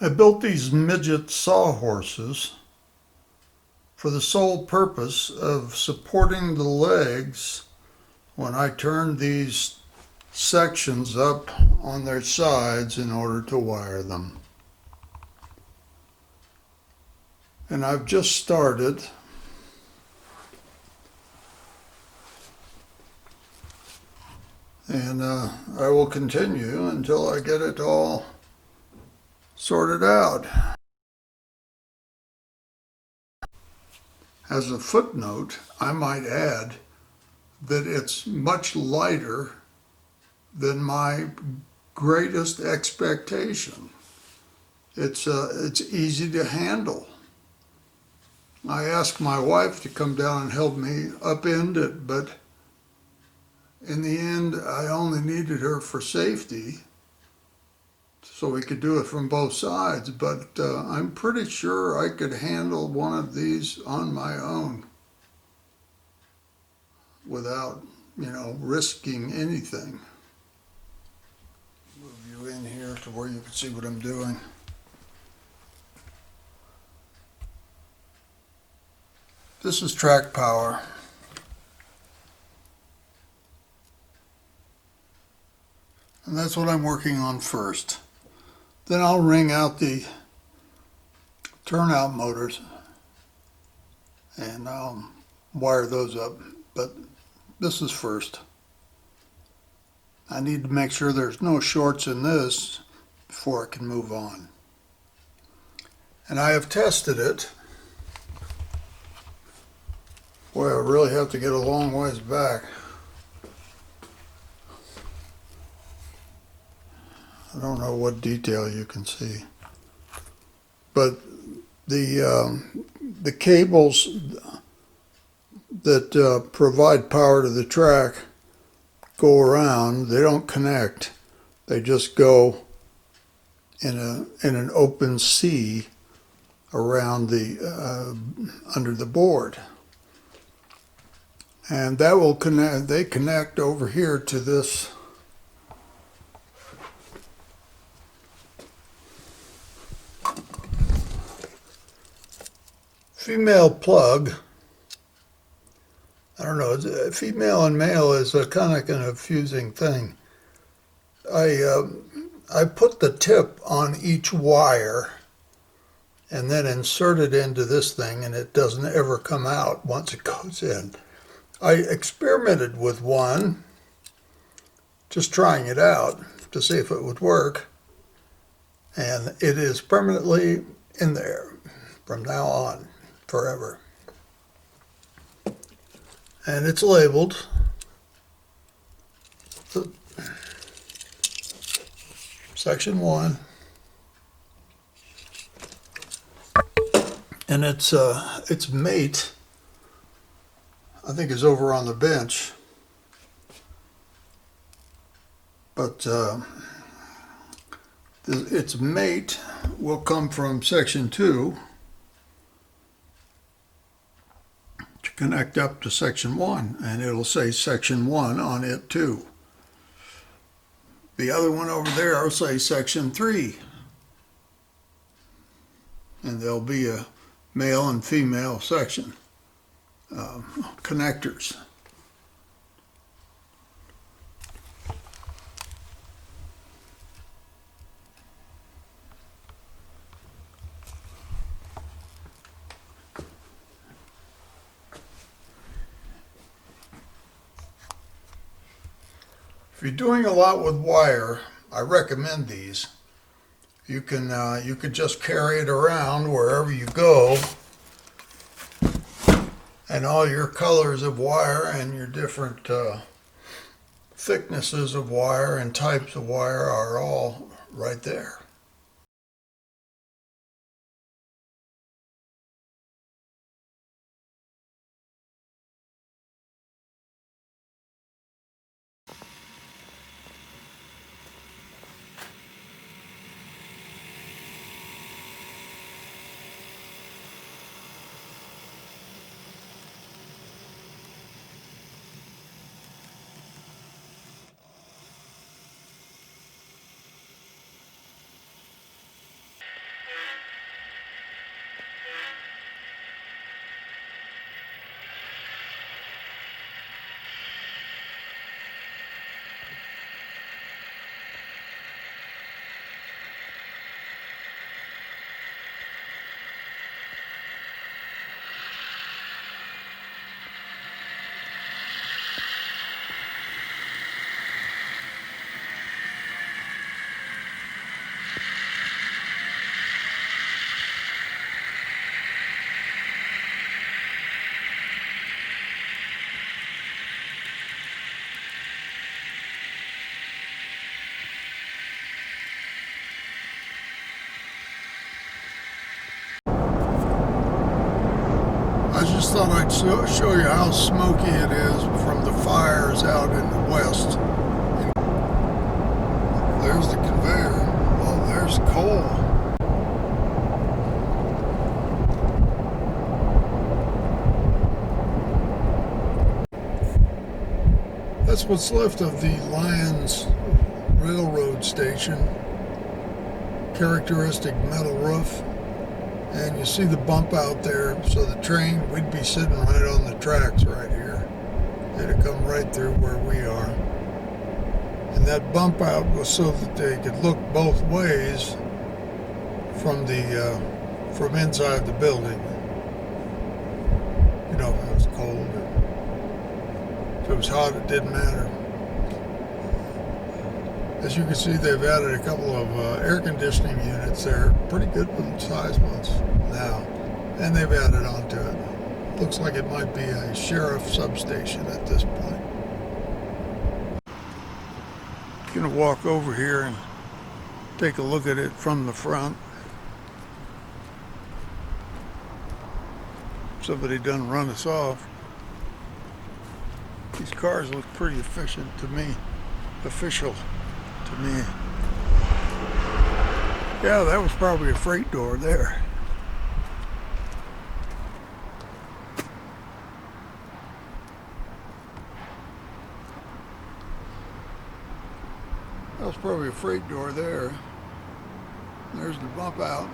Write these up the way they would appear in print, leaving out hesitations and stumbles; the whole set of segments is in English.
I built these midget sawhorses for the sole purpose of supporting the legs when I turned these sections up on their sides in order to wire them. And I've just started. And I will continue until I get it all sorted out. As a footnote, I might add that it's much lighter than my greatest expectation. It's easy to handle. I asked my wife to come down and help me upend it, but in the end, I only needed her for safety, so we could do it from both sides. But I'm pretty sure I could handle one of these on my own without, risking anything. Move you in here to where you can see what I'm doing. This is track power. And that's what I'm working on first. Then I'll wring out the turnout motors and I'll wire those up. But this is first. I need to make sure there's no shorts in this before I can move on. And I have tested it. Boy, I really have to get a long ways back. I don't know what detail you can see, but the cables that provide power to the track go around. They don't connect. They just go in an open sea around the under the board, and that will connect. They connect over here to this. Female plug. I don't know. Female and male is a kind of confusing thing. I put the tip on each wire and then insert it into this thing, and it doesn't ever come out once it goes in. I experimented with one, just trying it out to see if it would work, and it is permanently in there from now on. Forever. And it's labeled. Section 1. And its mate, I think, is over on the bench. But its mate will come from section 2. Connect up to section 1, and it'll say section 1 on it too. The other one over there will say section 3, and there'll be a male and female section connectors. If you're doing a lot with wire, I recommend these. You can just carry it around wherever you go, and all your colors of wire and your different thicknesses of wire and types of wire are all right there. just thought I'd show you how smoky it is from the fires out in the west. There's the conveyor. Oh, there's coal. That's what's left of the Lyons Railroad Station. Characteristic metal roof. And you see the bump out there, so the train, we'd be sitting right on the tracks right here. It'd come right through where we are. And that bump out was so that they could look both ways from from inside the building. You know, if it was cold, if it was hot, it didn't matter. As you can see, they've added a couple of air conditioning units there, pretty good size ones now, and they've added on to it. Looks like it might be a sheriff substation at this point. I'm gonna walk over here and take a look at it from the front. Somebody done run us off. These cars look pretty efficient to me, official to me. Yeah, that was probably a freight door there. That was probably a freight door there. There's the bump out.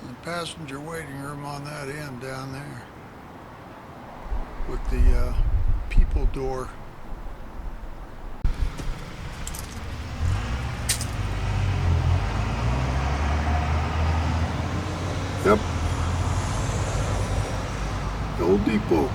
And the passenger waiting room on that end down there. With the people door. Yep. The old depot.